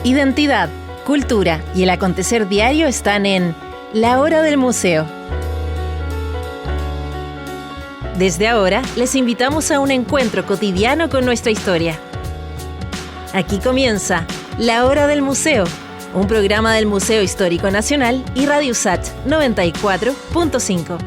Identidad, cultura y el acontecer diario están en La Hora del Museo. Desde ahora, les invitamos a un encuentro cotidiano con nuestra historia. Aquí comienza La Hora del Museo, un programa del Museo Histórico Nacional y RadioSat 94.5.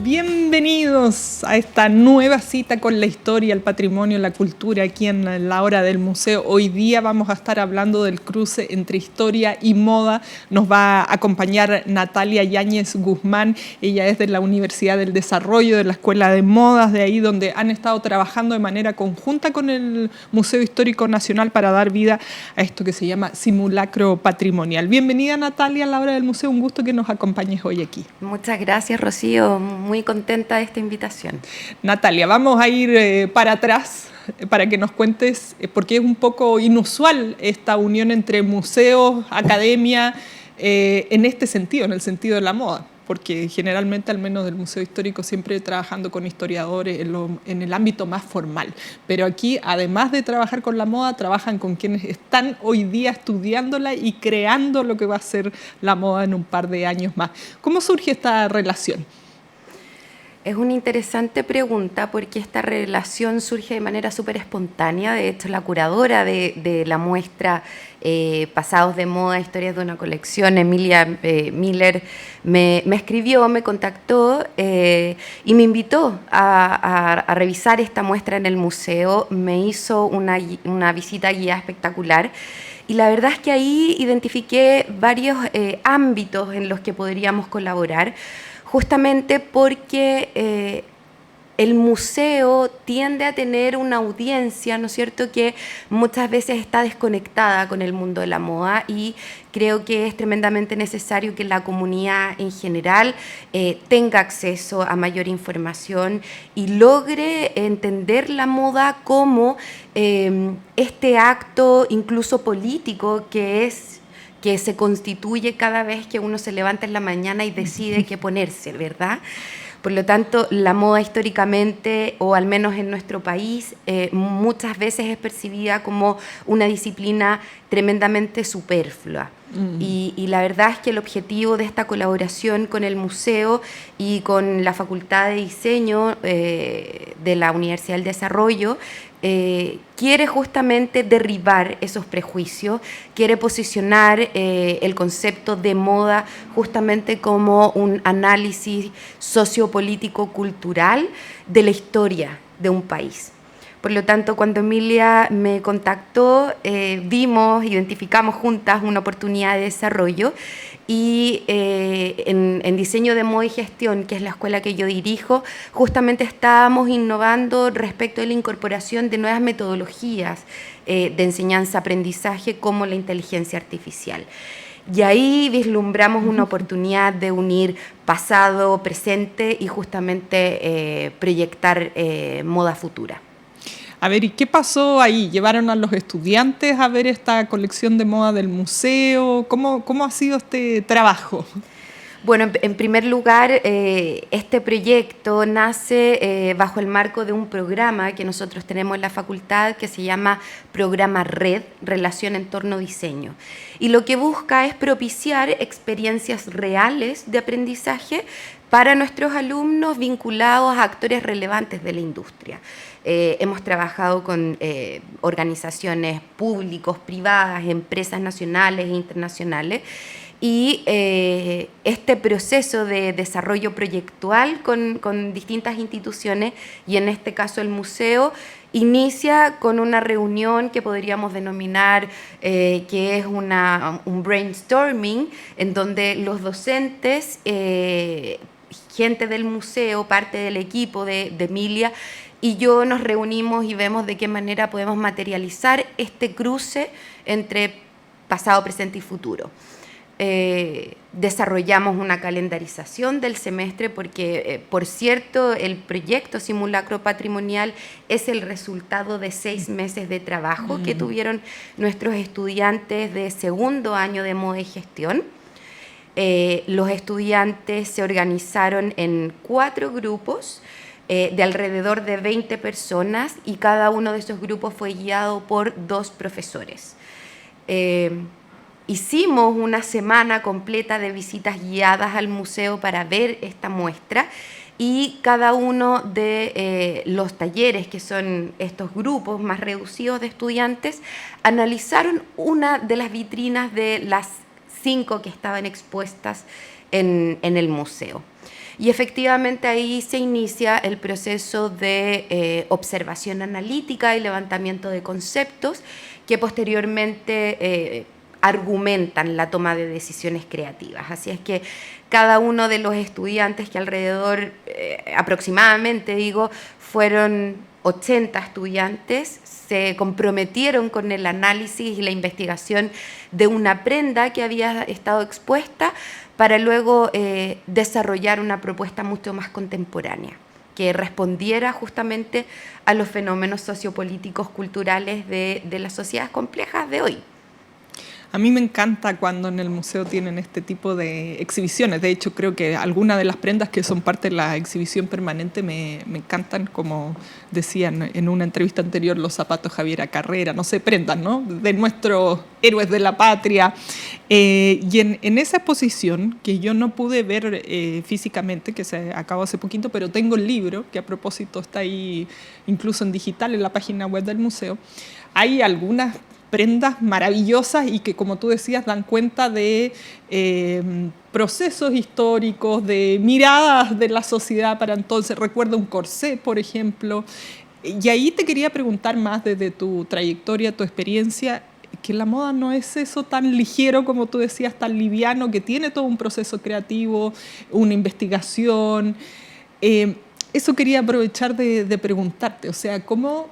Bienvenidos a esta nueva cita con la historia, el patrimonio, la cultura aquí en La Hora del Museo. Hoy día vamos a estar hablando del cruce entre historia y moda. Nos va a acompañar Natalia Yáñez Guzmán. Ella es de la Universidad del Desarrollo, de la Escuela de Modas, de ahí donde han estado trabajando de manera conjunta con el Museo Histórico Nacional para dar vida a esto que se llama simulacro patrimonial. Bienvenida, Natalia, a La Hora del Museo. Un gusto que nos acompañes hoy aquí. Muchas gracias, Rocío. Muy contenta de esta invitación. Natalia, vamos a ir para atrás para que nos cuentes, porque es un poco inusual esta unión entre museos, academia, en este sentido, en el sentido de la moda, porque generalmente, al menos del Museo Histórico, siempre trabajando con historiadores en el ámbito más formal. Pero aquí, además de trabajar con la moda, trabajan con quienes están hoy día estudiándola y creando lo que va a ser la moda en un par de años más. ¿Cómo surge esta relación? Es una interesante pregunta porque esta relación surge de manera súper espontánea. De hecho, la curadora de la muestra Pasados de Moda, Historias de una Colección, Emilia Miller, me escribió, me contactó y me invitó a revisar esta muestra en el museo. Me hizo una visita guiada espectacular. Y la verdad es que ahí identifiqué varios ámbitos en los que podríamos colaborar, justamente porque el museo tiende a tener una audiencia, ¿no es cierto?, que muchas veces está desconectada con el mundo de la moda, y creo que es tremendamente necesario que la comunidad en general tenga acceso a mayor información y logre entender la moda como este acto incluso político que se constituye cada vez que uno se levanta en la mañana y decide qué ponerse, ¿verdad? Por lo tanto, la moda históricamente, o al menos en nuestro país, muchas veces es percibida como una disciplina tremendamente superflua. Y la verdad es que el objetivo de esta colaboración con el museo y con la Facultad de Diseño de la Universidad del Desarrollo quiere justamente derribar esos prejuicios, quiere posicionar el concepto de moda justamente como un análisis sociopolítico-cultural de la historia de un país. Por lo tanto, cuando Emilia me contactó, identificamos juntas una oportunidad de desarrollo, y en diseño de moda y gestión, que es la escuela que yo dirijo, justamente estábamos innovando respecto a la incorporación de nuevas metodologías de enseñanza-aprendizaje como la inteligencia artificial. Y ahí vislumbramos una oportunidad de unir pasado, presente y justamente proyectar moda futura. A ver, ¿y qué pasó ahí? ¿Llevaron a los estudiantes a ver esta colección de moda del museo? ¿Cómo ha sido este trabajo? Bueno, en primer lugar, este proyecto nace bajo el marco de un programa que nosotros tenemos en la facultad que se llama Programa RED, Relación Entorno-Diseño. Y lo que busca es propiciar experiencias reales de aprendizaje para nuestros alumnos vinculados a actores relevantes de la industria. Hemos trabajado con organizaciones públicas, privadas, empresas nacionales e internacionales, y este proceso de desarrollo proyectual con distintas instituciones, y en este caso el museo, inicia con una reunión que podríamos denominar que es un brainstorming, en donde los docentes, gente del museo, parte del equipo de Emilia y yo nos reunimos y vemos de qué manera podemos materializar este cruce entre pasado, presente y futuro. Desarrollamos una calendarización del semestre porque, por cierto, el proyecto Simulacro Patrimonial es el resultado de 6 meses de trabajo que tuvieron nuestros estudiantes de segundo año de moda y gestión. Los estudiantes se organizaron en 4 grupos de alrededor de 20 personas, y cada uno de esos grupos fue guiado por 2 profesores. Hicimos una semana completa de visitas guiadas al museo para ver esta muestra, y cada uno de los talleres, que son estos grupos más reducidos de estudiantes, analizaron una de las vitrinas de las 5 que estaban expuestas en el museo. Y efectivamente ahí se inicia el proceso de observación analítica y levantamiento de conceptos que posteriormente argumentan la toma de decisiones creativas. Así es que cada uno de los estudiantes, que alrededor, aproximadamente fueron 80 estudiantes, se comprometieron con el análisis y la investigación de una prenda que había estado expuesta, para luego desarrollar una propuesta mucho más contemporánea, que respondiera justamente a los fenómenos sociopolíticos culturales de las sociedades complejas de hoy. A mí me encanta cuando en el museo tienen este tipo de exhibiciones. De hecho, creo que algunas de las prendas que son parte de la exhibición permanente me encantan, como decían en una entrevista anterior, los zapatos Javiera Carrera, no sé, prendas, ¿no?, de nuestros héroes de la patria. Y en esa exposición, que yo no pude ver físicamente, que se acabó hace poquito, pero tengo el libro, que a propósito está ahí incluso en digital en la página web del museo, hay algunas prendas maravillosas y que, como tú decías, dan cuenta de procesos históricos, de miradas de la sociedad para entonces. Recuerdo un corsé, por ejemplo. Y ahí te quería preguntar más, desde tu trayectoria, tu experiencia, que la moda no es eso tan ligero, como tú decías, tan liviano, que tiene todo un proceso creativo, una investigación. Eso quería aprovechar de preguntarte, o sea, ¿cómo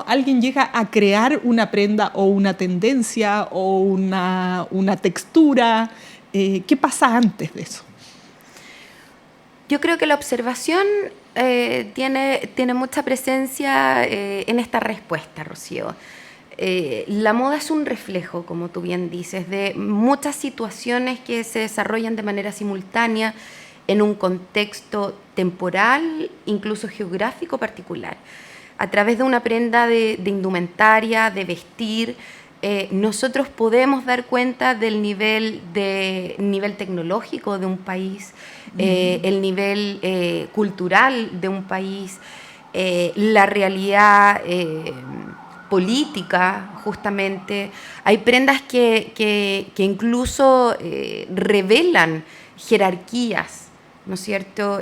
alguien llega a crear una prenda o una tendencia o una textura? ¿Qué pasa antes de eso? Yo creo que la observación tiene mucha presencia en esta respuesta, Rocío. La moda es un reflejo, como tú bien dices, de muchas situaciones que se desarrollan de manera simultánea en un contexto temporal, incluso geográfico particular. A través de una prenda de indumentaria, de vestir, nosotros podemos dar cuenta del nivel tecnológico de un país, el nivel cultural de un país, la realidad política, justamente. Hay prendas que incluso revelan jerarquías, ¿no es cierto?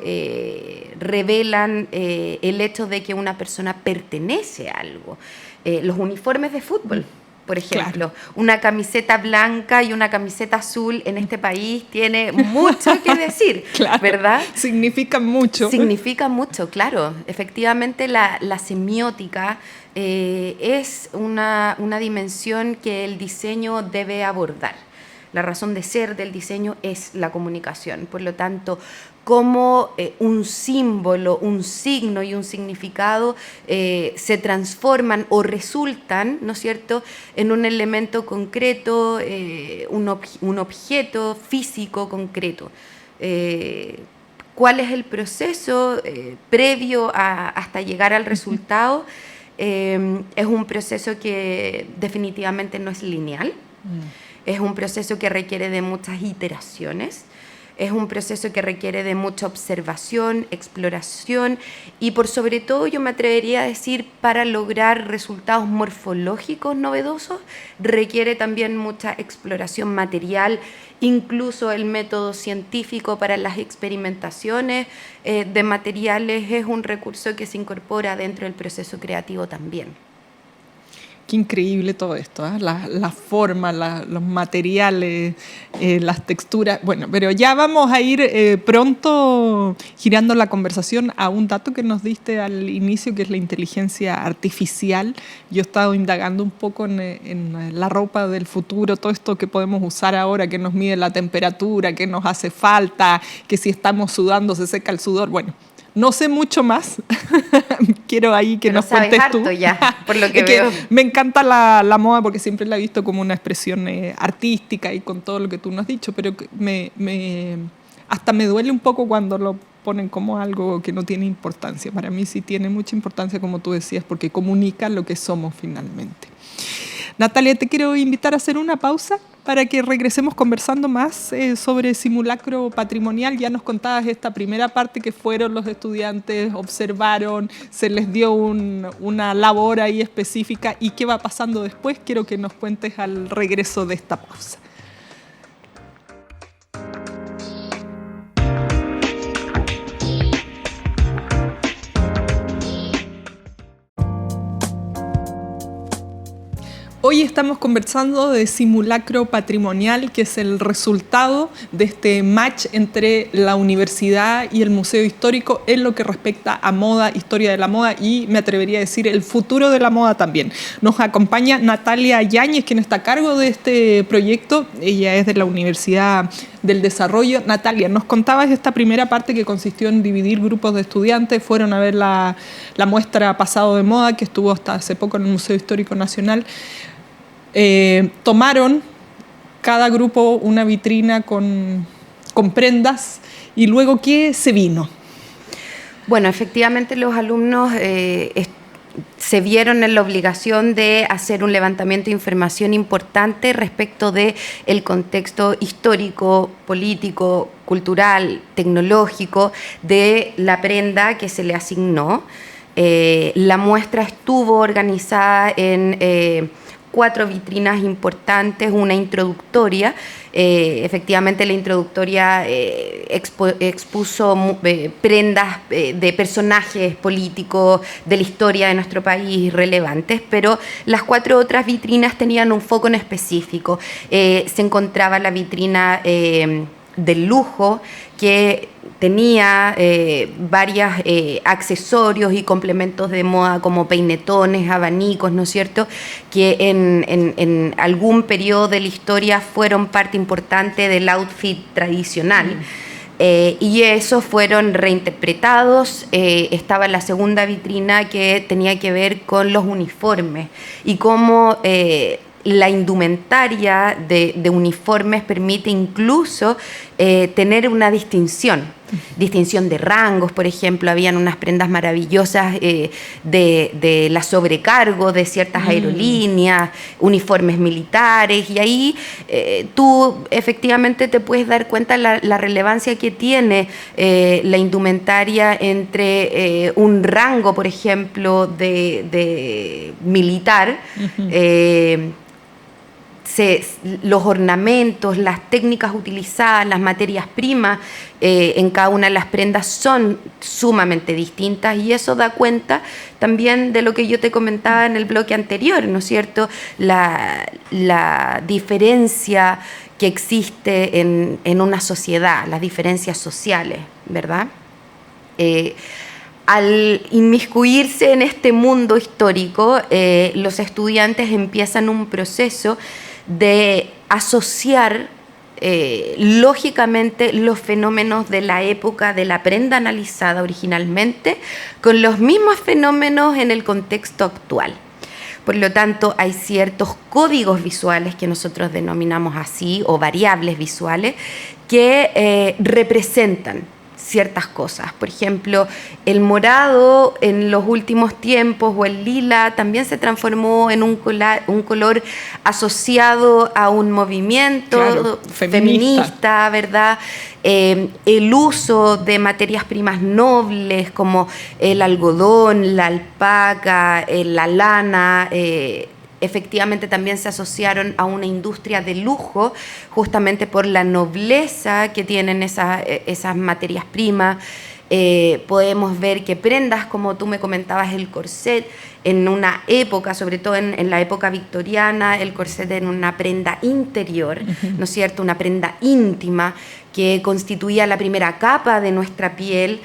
Revelan el hecho de que una persona pertenece a algo. Los uniformes de fútbol, por ejemplo. Claro. Una camiseta blanca y una camiseta azul en este país tiene mucho que decir, claro, ¿verdad? Significan mucho. Significan mucho, claro. Efectivamente, la semiótica es una dimensión que el diseño debe abordar. La razón de ser del diseño es la comunicación. Por lo tanto, cómo un símbolo, un signo y un significado se transforman o resultan, ¿no es cierto?, en un elemento concreto, un objeto físico concreto. ¿Cuál es el proceso previo hasta llegar al resultado? Es un proceso que definitivamente no es lineal. Es un proceso que requiere de muchas iteraciones, es un proceso que requiere de mucha observación, exploración y, por sobre todo, yo me atrevería a decir, para lograr resultados morfológicos novedosos, requiere también mucha exploración material. Incluso el método científico para las experimentaciones de materiales es un recurso que se incorpora dentro del proceso creativo también. Qué increíble todo esto, ¿eh? La forma, los materiales, las texturas. Bueno, pero ya vamos a ir pronto girando la conversación a un dato que nos diste al inicio, que es la inteligencia artificial. Yo he estado indagando un poco en la ropa del futuro, todo esto que podemos usar ahora, que nos mide la temperatura, que nos hace falta, que si estamos sudando se seca el sudor. Bueno, no sé mucho más. Quiero ahí que nos cuentes tú. Ya, por lo que veo. Me encanta la moda porque siempre la he visto como una expresión artística y con todo lo que tú nos has dicho, pero hasta me duele un poco cuando lo ponen como algo que no tiene importancia. Para mí sí tiene mucha importancia, como tú decías, porque comunica lo que somos finalmente. Natalia, te quiero invitar a hacer una pausa para que regresemos conversando más sobre simulacro patrimonial. Ya nos contabas esta primera parte que fueron los estudiantes, observaron, se les dio una labor ahí específica. ¿Y qué va pasando después? Quiero que nos cuentes al regreso de esta pausa. Hoy estamos conversando de simulacro patrimonial, que es el resultado de este match entre la universidad y el Museo Histórico en lo que respecta a moda, historia de la moda y, me atrevería a decir, el futuro de la moda también. Nos acompaña Natalia Yáñez, quien está a cargo de este proyecto. Ella es de la Universidad del Desarrollo. Natalia, nos contabas esta primera parte que consistió en dividir grupos de estudiantes. Fueron a ver la muestra Pasado de Moda, que estuvo hasta hace poco en el Museo Histórico Nacional. Tomaron cada grupo una vitrina con prendas y luego ¿qué se vino? Bueno, efectivamente los alumnos se vieron en la obligación de hacer un levantamiento de información importante respecto del contexto histórico, político, cultural, tecnológico de la prenda que se le asignó. La muestra estuvo organizada en 4 vitrinas importantes, una introductoria. Efectivamente, la introductoria expuso prendas de personajes políticos de la historia de nuestro país relevantes, pero las 4 otras vitrinas tenían un foco en específico. Se encontraba la vitrina del lujo, que tenía varios accesorios y complementos de moda como peinetones, abanicos, ¿no es cierto?, que en algún periodo de la historia fueron parte importante del outfit tradicional. Y esos fueron reinterpretados. Estaba la segunda vitrina que tenía que ver con los uniformes y cómo la indumentaria de uniformes permite incluso tener una distinción de rangos. Por ejemplo, habían unas prendas maravillosas de la sobrecargo de ciertas aerolíneas, uniformes militares, y ahí tú efectivamente te puedes dar cuenta la relevancia que tiene la indumentaria entre un rango, por ejemplo, de militar, los ornamentos, las técnicas utilizadas, las materias primas en cada una de las prendas son sumamente distintas, y eso da cuenta también de lo que yo te comentaba en el bloque anterior, ¿no es cierto? La diferencia que existe en una sociedad, las diferencias sociales, ¿verdad? Al inmiscuirse en este mundo histórico, los estudiantes empiezan un proceso de asociar lógicamente los fenómenos de la época de la prenda analizada originalmente con los mismos fenómenos en el contexto actual. Por lo tanto, hay ciertos códigos visuales que nosotros denominamos así, o variables visuales, que representan ciertas cosas. Por ejemplo, el morado en los últimos tiempos, o el lila, también se transformó en un color asociado a un movimiento, claro, feminista, ¿verdad? El uso de materias primas nobles como el algodón, la alpaca, la lana, efectivamente también se asociaron a una industria de lujo, justamente por la nobleza que tienen esas materias primas. Podemos ver que prendas, como tú me comentabas, el corset, en una época, sobre todo en la época victoriana, el corset era una prenda interior, ¿no es cierto?, una prenda íntima que constituía la primera capa de nuestra piel.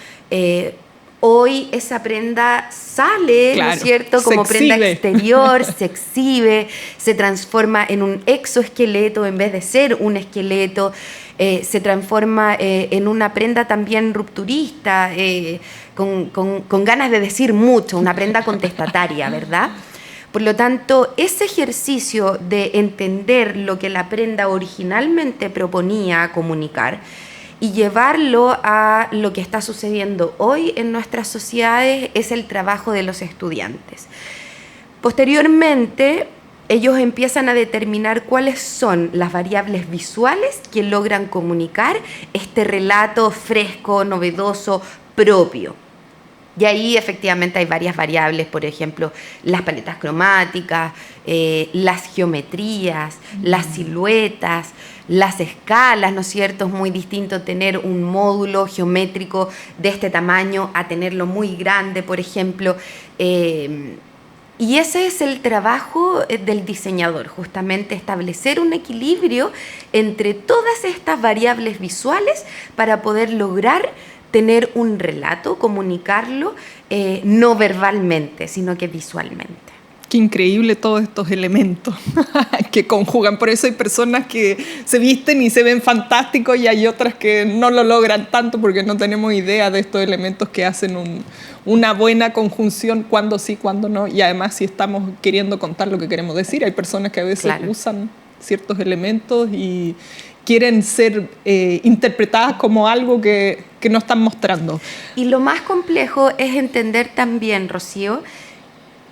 Hoy esa prenda sale, claro, ¿no es cierto?, como prenda exterior, se exhibe, se transforma en un exoesqueleto en vez de ser un esqueleto, se transforma en una prenda también rupturista, con ganas de decir mucho, una prenda contestataria, ¿verdad? Por lo tanto, ese ejercicio de entender lo que la prenda originalmente proponía comunicar y llevarlo a lo que está sucediendo hoy en nuestras sociedades es el trabajo de los estudiantes. Posteriormente, ellos empiezan a determinar cuáles son las variables visuales que logran comunicar este relato fresco, novedoso, propio. Y ahí efectivamente hay varias variables, por ejemplo, las paletas cromáticas, las geometrías, las siluetas, las escalas, ¿no es cierto? Es muy distinto tener un módulo geométrico de este tamaño a tenerlo muy grande, por ejemplo. Y ese es el trabajo del diseñador, justamente establecer un equilibrio entre todas estas variables visuales para poder lograr tener un relato, comunicarlo no verbalmente, sino que visualmente. Qué increíble todos estos elementos que conjugan. Por eso hay personas que se visten y se ven fantásticos y hay otras que no lo logran tanto porque no tenemos idea de estos elementos que hacen una buena conjunción, cuando sí, cuando no. Y además si estamos queriendo contar lo que queremos decir. Hay personas que a veces usan ciertos elementos y quieren ser interpretadas como algo que no están mostrando. Y lo más complejo es entender también, Rocío,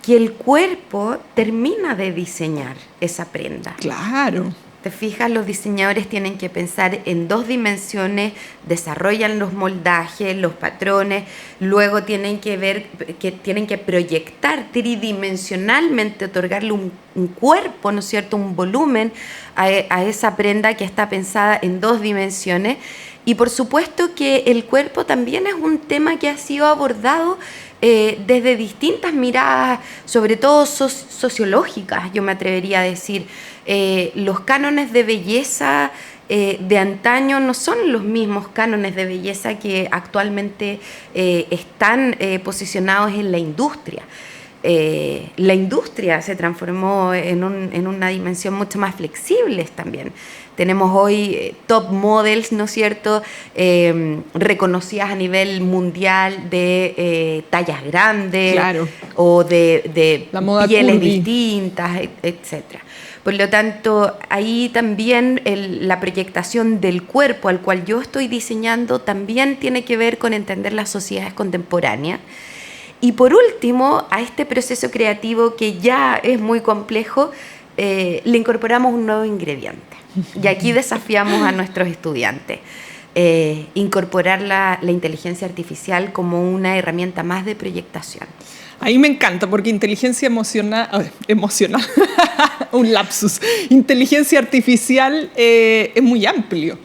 que el cuerpo termina de diseñar esa prenda. Claro. Te fijas, los diseñadores tienen que pensar en 2 dimensiones, desarrollan los moldajes, los patrones, luego tienen que proyectar tridimensionalmente, otorgarle un cuerpo, ¿no es cierto?, un volumen a esa prenda que está pensada en 2 dimensiones. Y por supuesto que el cuerpo también es un tema que ha sido abordado desde distintas miradas, sobre todo sociológicas, yo me atrevería a decir. Los cánones de belleza de antaño no son los mismos cánones de belleza que actualmente están posicionados en la industria. La industria se transformó en una dimensión mucho más flexible también. Tenemos hoy top models, ¿no es cierto?, reconocidas a nivel mundial de tallas grandes, claro, o de pieles curvy, distintas, etcétera. Por lo tanto, ahí también la proyectación del cuerpo al cual yo estoy diseñando también tiene que ver con entender las sociedades contemporáneas. Y por último, a este proceso creativo que ya es muy complejo, le incorporamos un nuevo ingrediente. Y aquí desafiamos a nuestros estudiantes. Incorporar la inteligencia artificial como una herramienta más de proyectación. Ahí me encanta porque inteligencia emocional, un lapsus, inteligencia artificial es muy amplio.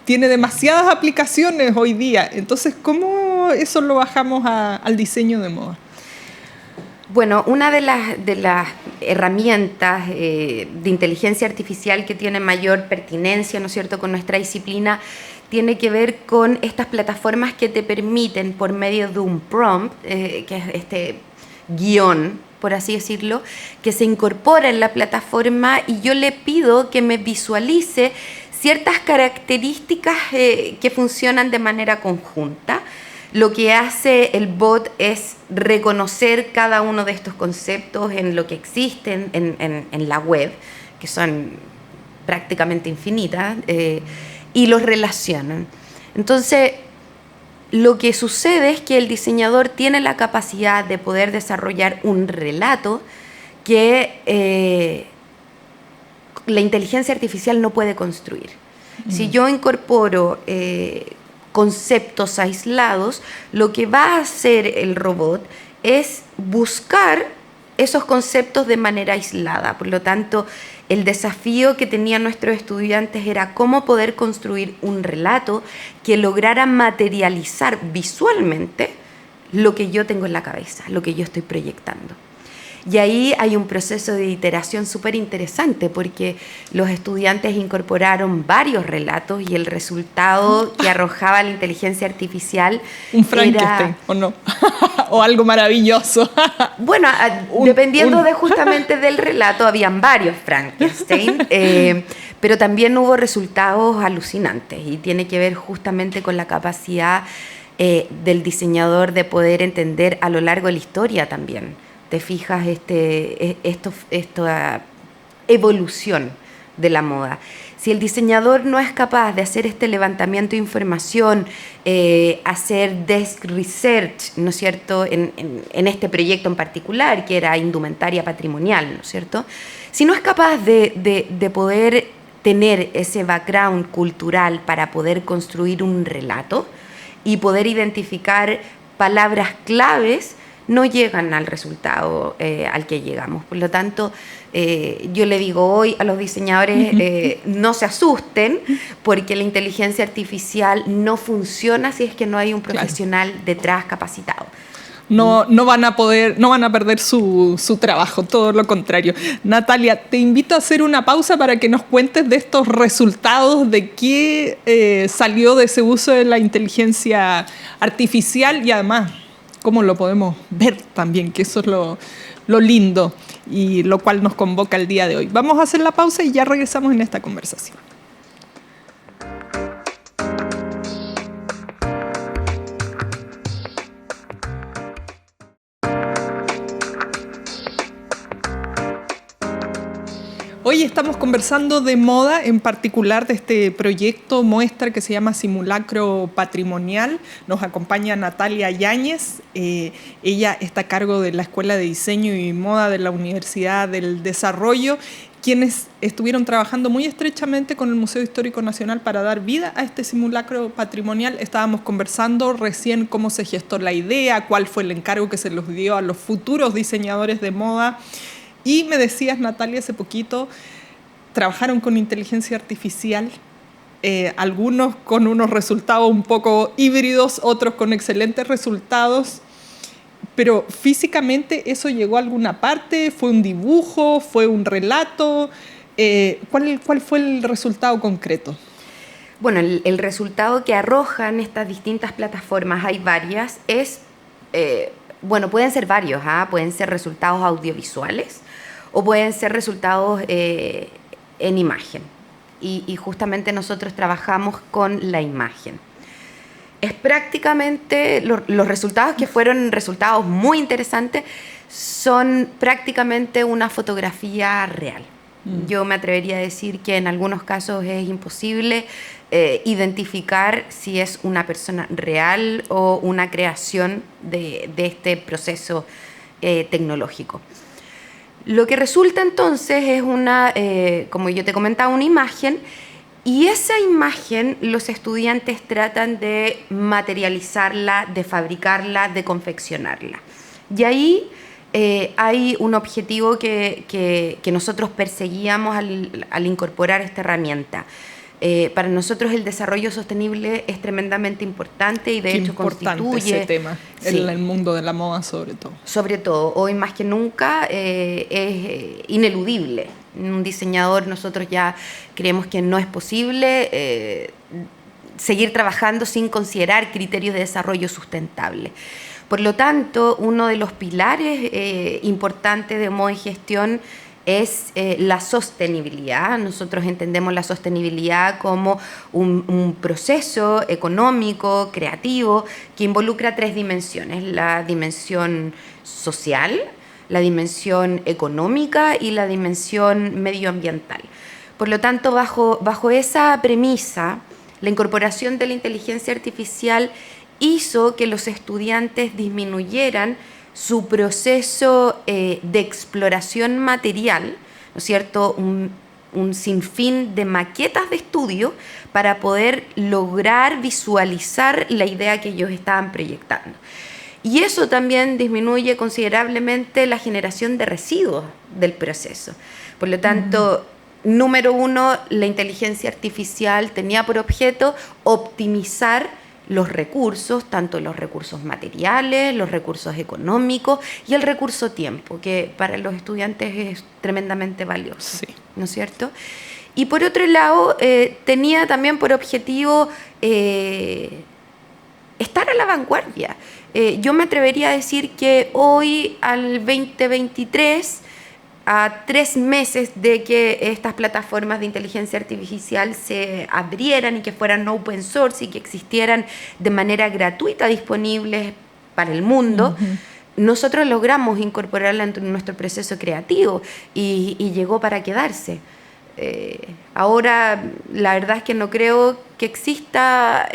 Tiene demasiadas aplicaciones hoy día. Entonces, ¿cómo eso lo bajamos al diseño de moda? Bueno, una de las herramientas de inteligencia artificial que tiene mayor pertinencia, ¿no es cierto?, con nuestra disciplina, tiene que ver con estas plataformas que te permiten, por medio de un prompt, que es este guión, por así decirlo, que se incorpora en la plataforma y yo le pido que me visualice ciertas características que funcionan de manera conjunta. Lo que hace el bot es reconocer cada uno de estos conceptos en lo que existen en la web, que son prácticamente infinitas, y los relacionan. Entonces, lo que sucede es que el diseñador tiene la capacidad de poder desarrollar un relato que la inteligencia artificial no puede construir. Si yo incorporo conceptos aislados, lo que va a hacer el robot es buscar esos conceptos de manera aislada. Por lo tanto, el desafío que tenían nuestros estudiantes era cómo poder construir un relato que lograra materializar visualmente lo que yo tengo en la cabeza, lo que yo estoy proyectando. Y ahí hay un proceso de iteración súper interesante porque los estudiantes incorporaron varios relatos y el resultado que arrojaba la inteligencia artificial un Frankenstein, ¿o no? O algo maravilloso. Bueno, dependiendo justamente del relato, habían varios Frankenstein, pero también hubo resultados alucinantes y tiene que ver justamente con la capacidad del diseñador de poder entender a lo largo de la historia también. Te fijas esta evolución de la moda. Si el diseñador no es capaz de hacer este levantamiento de información, hacer desk research, ¿no es cierto?, en este proyecto en particular, que era indumentaria patrimonial, ¿no es cierto?, si no es capaz de poder tener ese background cultural para poder construir un relato y poder identificar palabras claves, no llegan al resultado al que llegamos. Por lo tanto, yo le digo hoy a los diseñadores, no se asusten, porque la inteligencia artificial no funciona si es que no hay un profesional detrás capacitado. No van a perder su trabajo, todo lo contrario. Natalia, te invito a hacer una pausa para que nos cuentes de estos resultados, de qué salió de ese uso de la inteligencia artificial y además cómo lo podemos ver también, que eso es lo lindo y lo cual nos convoca el día de hoy. Vamos a hacer la pausa y ya regresamos en esta conversación. Hoy estamos conversando de moda, en particular de este proyecto muestra que se llama Simulacro Patrimonial. Nos acompaña Natalia Yáñez. Ella está a cargo de la Escuela de Diseño y Moda de la Universidad del Desarrollo, quienes estuvieron trabajando muy estrechamente con el Museo Histórico Nacional para dar vida a este simulacro patrimonial. Estábamos conversando recién cómo se gestó la idea, cuál fue el encargo que se los dio a los futuros diseñadores de moda. Y me decías, Natalia, hace poquito trabajaron con inteligencia artificial, algunos con unos resultados un poco híbridos, otros con excelentes resultados, pero físicamente eso llegó a alguna parte, ¿fue un dibujo, fue un relato? ¿Cuál fue el resultado concreto? Bueno, el resultado que arrojan estas distintas plataformas, hay varias, pueden ser varios, pueden ser resultados audiovisuales, o pueden ser resultados en imagen. Y justamente nosotros trabajamos con la imagen. Es prácticamente, los resultados que fueron resultados muy interesantes son prácticamente una fotografía real. Yo me atrevería a decir que en algunos casos es imposible identificar si es una persona real o una creación de este proceso tecnológico. Lo que resulta entonces es como yo te comentaba, una imagen, y esa imagen los estudiantes tratan de materializarla, de fabricarla, de confeccionarla. Y ahí hay un objetivo que nosotros perseguíamos al incorporar esta herramienta. Para nosotros el desarrollo sostenible es tremendamente importante y de hecho constituye ese tema en el mundo de la moda sobre todo. Sobre todo, hoy más que nunca es ineludible. Un diseñador, nosotros ya creemos que no es posible seguir trabajando sin considerar criterios de desarrollo sustentable. Por lo tanto, uno de los pilares importantes de moda y gestión es la sostenibilidad. Nosotros entendemos la sostenibilidad como un proceso económico, creativo, que involucra 3 dimensiones: la dimensión social, la dimensión económica y la dimensión medioambiental. Por lo tanto, bajo esa premisa, la incorporación de la inteligencia artificial hizo que los estudiantes disminuyeran su proceso de exploración material, ¿no es cierto?, un sinfín de maquetas de estudio para poder lograr visualizar la idea que ellos estaban proyectando. Y eso también disminuye considerablemente la generación de residuos del proceso. Por lo tanto, número 1, la inteligencia artificial tenía por objeto optimizar los recursos, tanto los recursos materiales, los recursos económicos y el recurso tiempo, que para los estudiantes es tremendamente valioso, sí, ¿no es cierto? Y por otro lado, tenía también por objetivo estar a la vanguardia. Yo me atrevería a decir que hoy, al 2023, a 3 meses de que estas plataformas de inteligencia artificial se abrieran y que fueran open source y que existieran de manera gratuita disponibles para el mundo, nosotros logramos incorporarla en nuestro proceso creativo y llegó para quedarse. Ahora, la verdad es que no creo que exista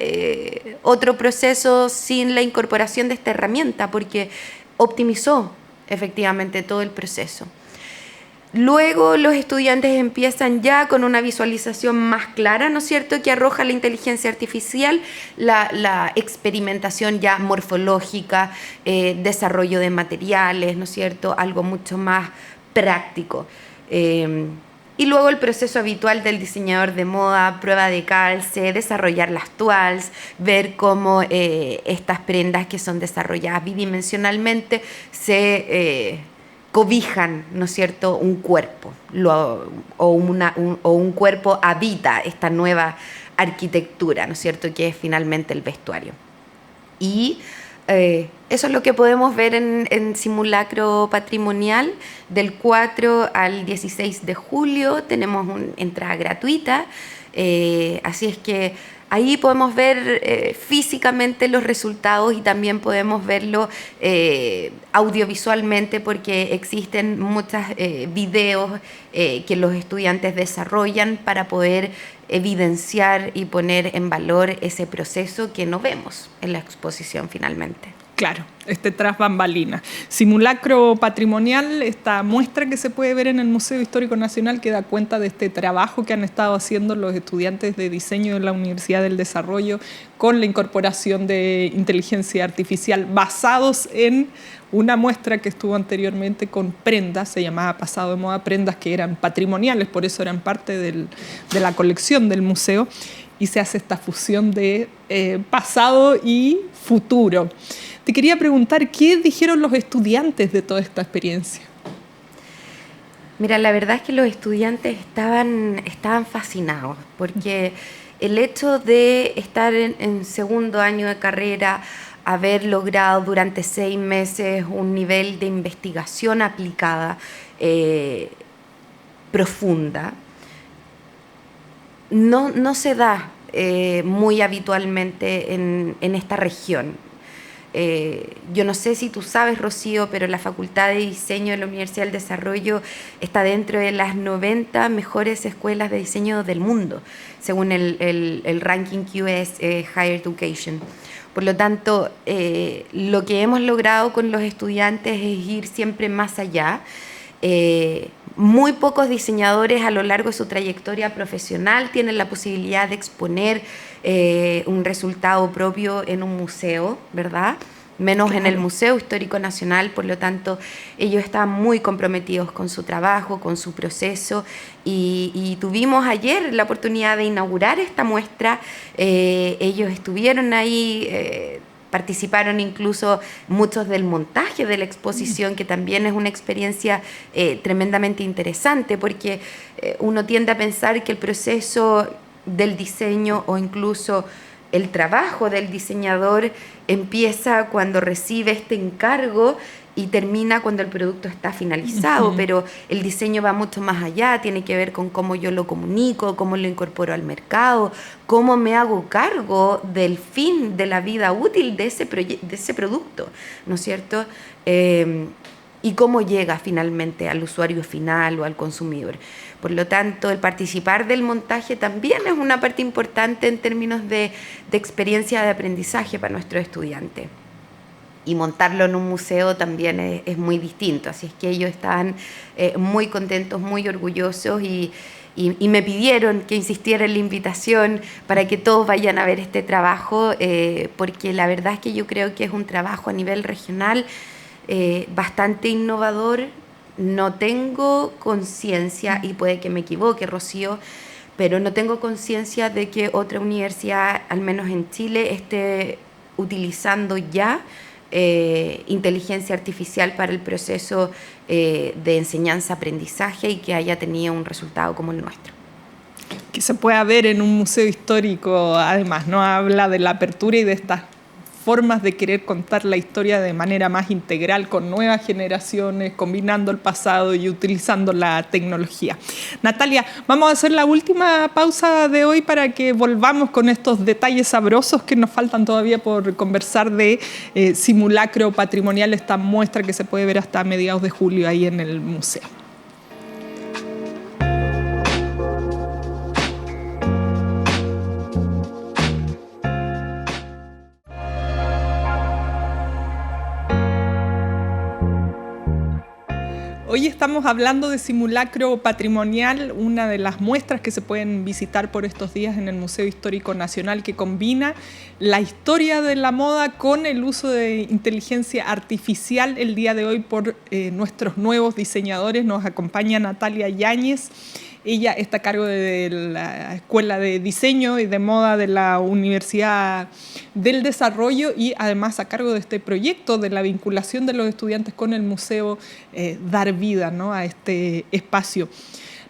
otro proceso sin la incorporación de esta herramienta, porque optimizó efectivamente todo el proceso. Luego los estudiantes empiezan ya con una visualización más clara, ¿no es cierto?, que arroja la inteligencia artificial, la experimentación ya morfológica, desarrollo de materiales, ¿no es cierto?, algo mucho más práctico. Y luego el proceso habitual del diseñador de moda, prueba de calce, desarrollar las toiles, ver cómo estas prendas que son desarrolladas bidimensionalmente se cobijan, ¿no es cierto?, un cuerpo, o un cuerpo habita esta nueva arquitectura, ¿no es cierto?, que es finalmente el vestuario. Y eso es lo que podemos ver en Simulacro Patrimonial. Del 4 al 16 de julio tenemos una entrada gratuita, así es que ahí podemos ver físicamente los resultados y también podemos verlo audiovisualmente, porque existen muchos videos que los estudiantes desarrollan para poder evidenciar y poner en valor ese proceso que no vemos en la exposición finalmente. Claro, tras bambalinas. Simulacro Patrimonial, esta muestra que se puede ver en el Museo Histórico Nacional, que da cuenta de este trabajo que han estado haciendo los estudiantes de diseño de la Universidad del Desarrollo con la incorporación de inteligencia artificial basados en una muestra que estuvo anteriormente con prendas, se llamaba Pasado de Moda, prendas que eran patrimoniales, por eso eran parte de la colección del museo, y se hace esta fusión de pasado y futuro. Te quería preguntar, ¿qué dijeron los estudiantes de toda esta experiencia? Mira, la verdad es que los estudiantes estaban fascinados, porque el hecho de estar en segundo año de carrera, haber logrado durante 6 meses un nivel de investigación aplicada profunda, no se da muy habitualmente en esta región. Yo no sé si tú sabes, Rocío, pero la Facultad de Diseño de la Universidad del Desarrollo está dentro de las 90 mejores escuelas de diseño del mundo, según el ranking QS Higher Education. Por lo tanto, lo que hemos logrado con los estudiantes es ir siempre más allá. Muy pocos diseñadores a lo largo de su trayectoria profesional tienen la posibilidad de exponer un resultado propio en un museo, ¿verdad? Menos claro. En el Museo Histórico Nacional. Por lo tanto, ellos están muy comprometidos con su trabajo, con su proceso, y tuvimos ayer la oportunidad de inaugurar esta muestra. Ellos estuvieron ahí, participaron incluso muchos del montaje de la exposición, que también es una experiencia tremendamente interesante, porque uno tiende a pensar que el proceso del diseño o incluso el trabajo del diseñador empieza cuando recibe este encargo y termina cuando el producto está finalizado, pero el diseño va mucho más allá, tiene que ver con cómo yo lo comunico, cómo lo incorporo al mercado, cómo me hago cargo del fin de la vida útil de ese producto, ¿no es cierto? Y cómo llega finalmente al usuario final o al consumidor. Por lo tanto, el participar del montaje también es una parte importante en términos de experiencia de aprendizaje para nuestros estudiantes. Y montarlo en un museo también es muy distinto. Así es que ellos estaban muy contentos, muy orgullosos, y me pidieron que insistiera en la invitación para que todos vayan a ver este trabajo, porque la verdad es que yo creo que es un trabajo a nivel regional bastante innovador. No tengo conciencia, y puede que me equivoque, Rocío, pero no tengo conciencia de que otra universidad, al menos en Chile, esté utilizando ya inteligencia artificial para el proceso de enseñanza-aprendizaje y que haya tenido un resultado como el nuestro. Que se pueda ver en un museo histórico, además, ¿no? Habla de la apertura y de estas formas de querer contar la historia de manera más integral, con nuevas generaciones, combinando el pasado y utilizando la tecnología. Natalia, vamos a hacer la última pausa de hoy para que volvamos con estos detalles sabrosos que nos faltan todavía por conversar de Simulacro Patrimonial, esta muestra que se puede ver hasta mediados de julio ahí en el museo. Hoy estamos hablando de Simulacro Patrimonial, una de las muestras que se pueden visitar por estos días en el Museo Histórico Nacional, que combina la historia de la moda con el uso de inteligencia artificial. El día de hoy por nuestros nuevos diseñadores nos acompaña Natalia Yáñez. Ella está a cargo de la Escuela de Diseño y de Moda de la Universidad del Desarrollo y además a cargo de este proyecto de la vinculación de los estudiantes con el museo, dar vida, ¿no?, a este espacio.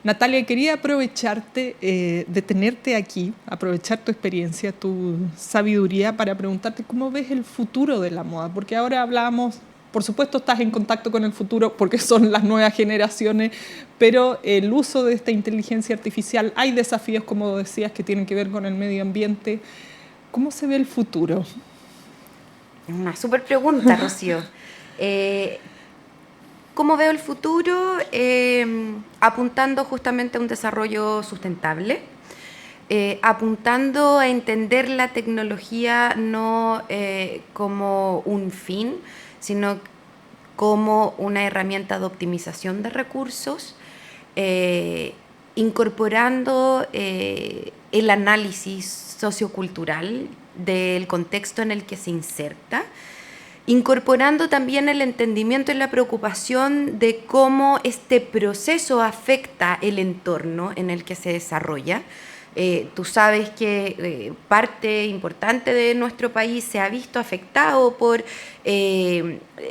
Natalia, quería aprovecharte de tenerte aquí, aprovechar tu experiencia, tu sabiduría para preguntarte cómo ves el futuro de la moda, porque ahora hablábamos. Por supuesto estás en contacto con el futuro porque son las nuevas generaciones, pero el uso de esta inteligencia artificial, hay desafíos, como decías, que tienen que ver con el medio ambiente. ¿Cómo se ve el futuro? Es una súper pregunta, Rocío. ¿Cómo veo el futuro? Apuntando justamente a un desarrollo sustentable, apuntando a entender la tecnología no como un fin, sino como una herramienta de optimización de recursos, incorporando el análisis sociocultural del contexto en el que se inserta, incorporando también el entendimiento y la preocupación de cómo este proceso afecta el entorno en el que se desarrolla. Tú sabes que parte importante de nuestro país se ha visto afectado por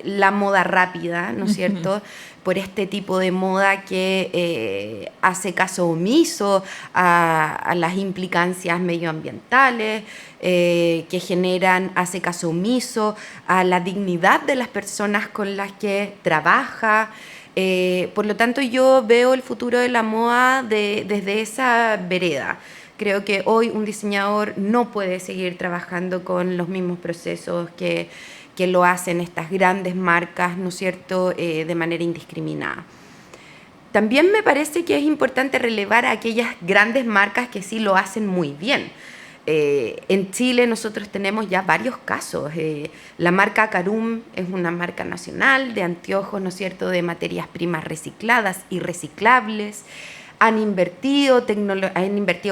la moda rápida, ¿no es cierto? Por este tipo de moda que hace caso omiso a las implicancias medioambientales, que hace caso omiso a la dignidad de las personas con las que trabaja. Por lo tanto, yo veo el futuro de la moda desde esa vereda. Creo que hoy un diseñador no puede seguir trabajando con los mismos procesos que lo hacen estas grandes marcas, ¿no es cierto?, de manera indiscriminada. También me parece que es importante relevar a aquellas grandes marcas que sí lo hacen muy bien. En Chile nosotros tenemos ya varios casos. La marca Carum es una marca nacional de anteojos, ¿no es cierto?, de materias primas recicladas y reciclables. Han invertido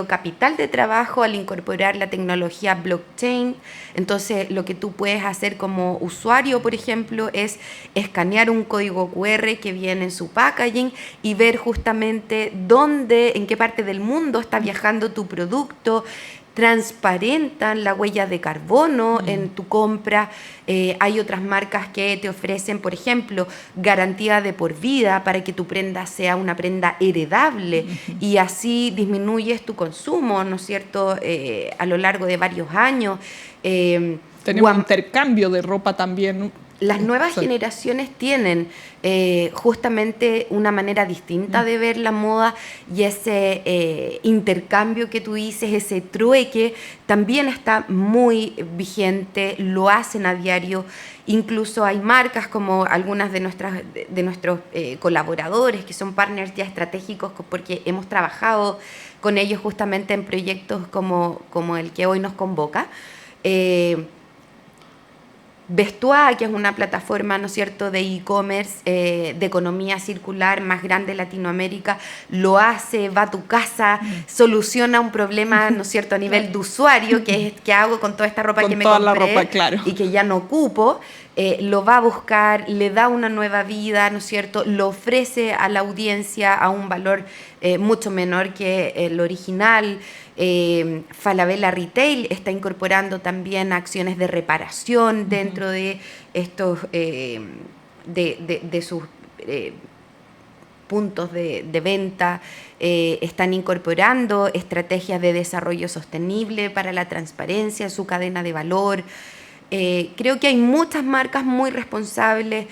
capital de trabajo al incorporar la tecnología blockchain. Entonces, lo que tú puedes hacer como usuario, por ejemplo, es escanear un código QR que viene en su packaging y ver justamente en qué parte del mundo está viajando tu producto. Transparentan la huella de carbono en tu compra. Hay otras marcas que te ofrecen, por ejemplo, garantía de por vida para que tu prenda sea una prenda heredable y así disminuyes tu consumo, ¿no es cierto?, a lo largo de varios años. Tenemos intercambio de ropa también, ¿no? Las nuevas generaciones tienen justamente una manera distinta de ver la moda y ese intercambio que tú dices, ese trueque, también está muy vigente, lo hacen a diario. Incluso hay marcas como algunas de nuestros colaboradores que son partners ya estratégicos porque hemos trabajado con ellos justamente en proyectos como el que hoy nos convoca. Vestua, que es una plataforma, ¿no es cierto?, de e-commerce, de economía circular más grande de Latinoamérica, lo hace, va a tu casa, soluciona un problema, ¿no es cierto?, a nivel de usuario, que es ¿qué hago con toda esta ropa que me compré la ropa, claro, y que ya no ocupo? Lo va a buscar, le da una nueva vida, ¿no es cierto?, lo ofrece a la audiencia a un valor mucho menor que el original. Falabella Retail está incorporando también acciones de reparación dentro de estos de sus puntos de venta. Están incorporando estrategias de desarrollo sostenible para la transparencia en su cadena de valor. Creo que hay muchas marcas muy responsables,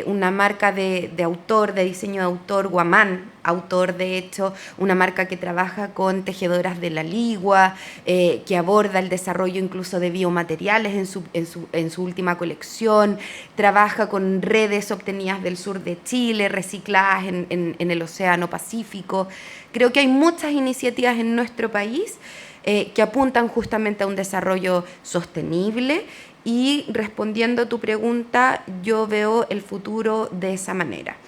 una marca de autor, de diseño de autor, Guamán, autor de hecho, una marca que trabaja con tejedoras de la ligua, que aborda el desarrollo incluso de biomateriales en su última colección, trabaja con redes obtenidas del sur de Chile, recicladas en el Océano Pacífico. Creo que hay muchas iniciativas en nuestro país que apuntan justamente a un desarrollo sostenible y respondiendo a tu pregunta, yo veo el futuro de esa manera.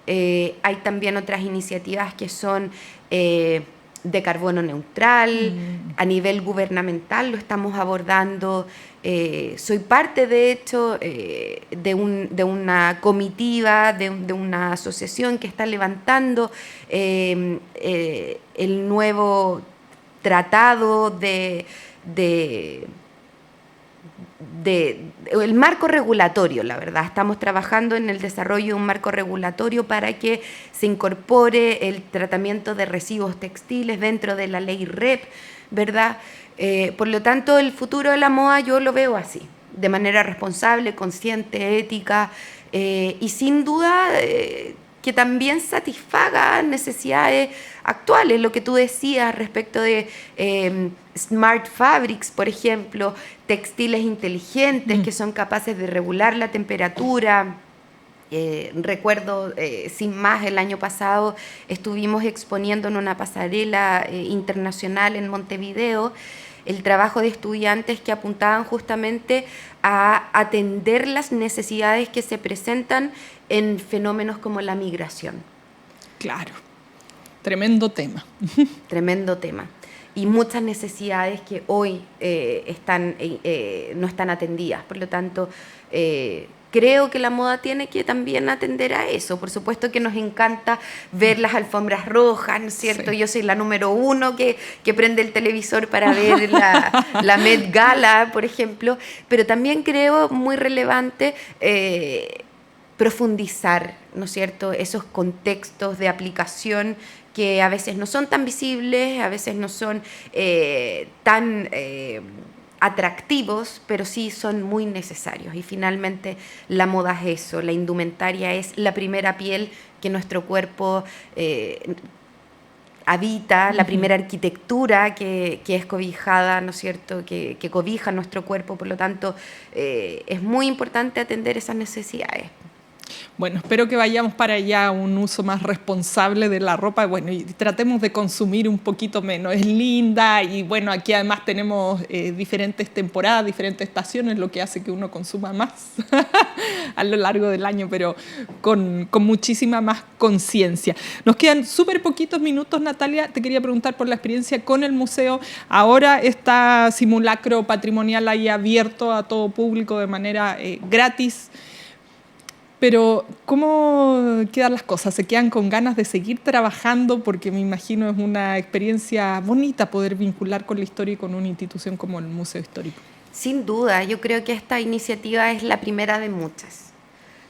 Hay también otras iniciativas que son de carbono neutral. A nivel gubernamental lo estamos abordando. Soy parte, de hecho, de una comitiva, de una asociación que está levantando el nuevo tratado el marco regulatorio, la verdad. Estamos trabajando en el desarrollo de un marco regulatorio para que se incorpore el tratamiento de residuos textiles dentro de la ley REP, ¿verdad? Por lo tanto, el futuro de la moda yo lo veo así, de manera responsable, consciente, ética, y sin duda que también satisfaga necesidades actuales. Lo que tú decías respecto de smart fabrics, por ejemplo, textiles inteligentes que son capaces de regular la temperatura. Recuerdo, sin más, el año pasado estuvimos exponiendo en una pasarela internacional en Montevideo el trabajo de estudiantes que apuntaban justamente a atender las necesidades que se presentan en fenómenos como la migración. Claro, tremendo tema. Tremendo tema. Y muchas necesidades que hoy no están atendidas. Por lo tanto, creo que la moda tiene que también atender a eso. Por supuesto que nos encanta ver las alfombras rojas, ¿no es cierto? Sí. Yo soy la número 1 que prende el televisor para ver la Met Gala, por ejemplo. Pero también creo muy relevante profundizar, ¿no es cierto?, esos contextos de aplicación que a veces no son tan visibles, a veces no son tan atractivos, pero sí son muy necesarios. Y finalmente la moda es eso, la indumentaria es la primera piel que nuestro cuerpo habita, la primera arquitectura que es cobijada, ¿no es cierto?, que cobija nuestro cuerpo. Por lo tanto, es muy importante atender esas necesidades. Bueno, espero que vayamos para allá a un uso más responsable de la ropa. Bueno, y tratemos de consumir un poquito menos. Es linda y bueno, aquí además tenemos diferentes temporadas, diferentes estaciones, lo que hace que uno consuma más a lo largo del año, pero con muchísima más conciencia. Nos quedan súper poquitos minutos, Natalia. Te quería preguntar por la experiencia con el museo. Ahora está simulacro patrimonial ahí abierto a todo público de manera gratis. Pero, ¿cómo quedan las cosas? ¿Se quedan con ganas de seguir trabajando? Porque me imagino es una experiencia bonita poder vincular con la historia y con una institución como el Museo Histórico. Sin duda, yo creo que esta iniciativa es la primera de muchas.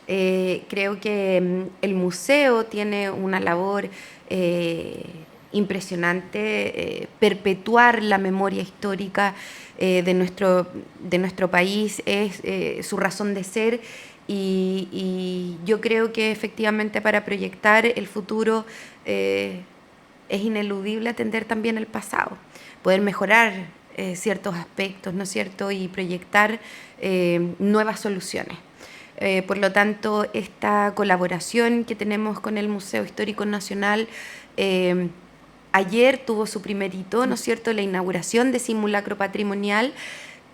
Creo que el museo tiene una labor impresionante, perpetuar la memoria histórica de nuestro país es su razón de ser. Y yo creo que efectivamente para proyectar el futuro es ineludible atender también el pasado, poder mejorar ciertos aspectos, ¿no es cierto?, y proyectar nuevas soluciones. Por lo tanto, esta colaboración que tenemos con el Museo Histórico Nacional, ayer tuvo su primer hito, ¿no es cierto?, la inauguración de Simulacro Patrimonial,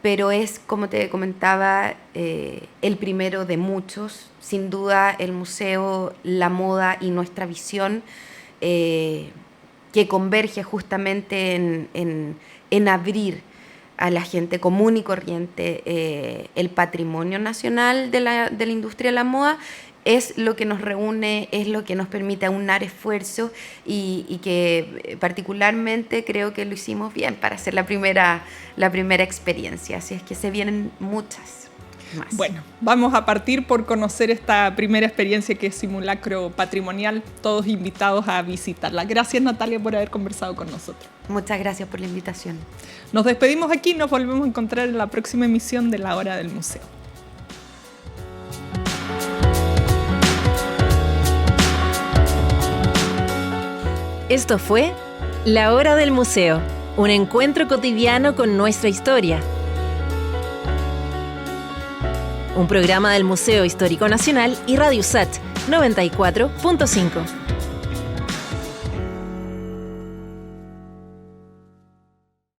pero es, como te comentaba, el primero de muchos. Sin duda, el museo, la moda y nuestra visión, que converge justamente en abrir a la gente común y corriente el patrimonio nacional de la industria de la moda, es lo que nos reúne, es lo que nos permite aunar esfuerzos y que particularmente creo que lo hicimos bien para hacer la primera experiencia. Así es que se vienen muchas más. Bueno, vamos a partir por conocer esta primera experiencia que es Simulacro Patrimonial, todos invitados a visitarla. Gracias, Natalia, por haber conversado con nosotros. Muchas gracias por la invitación. Nos despedimos aquí, nos volvemos a encontrar en la próxima emisión de La Hora del Museo. Esto fue La Hora del Museo, un encuentro cotidiano con nuestra historia. Un programa del Museo Histórico Nacional y Radio USACH 94.5.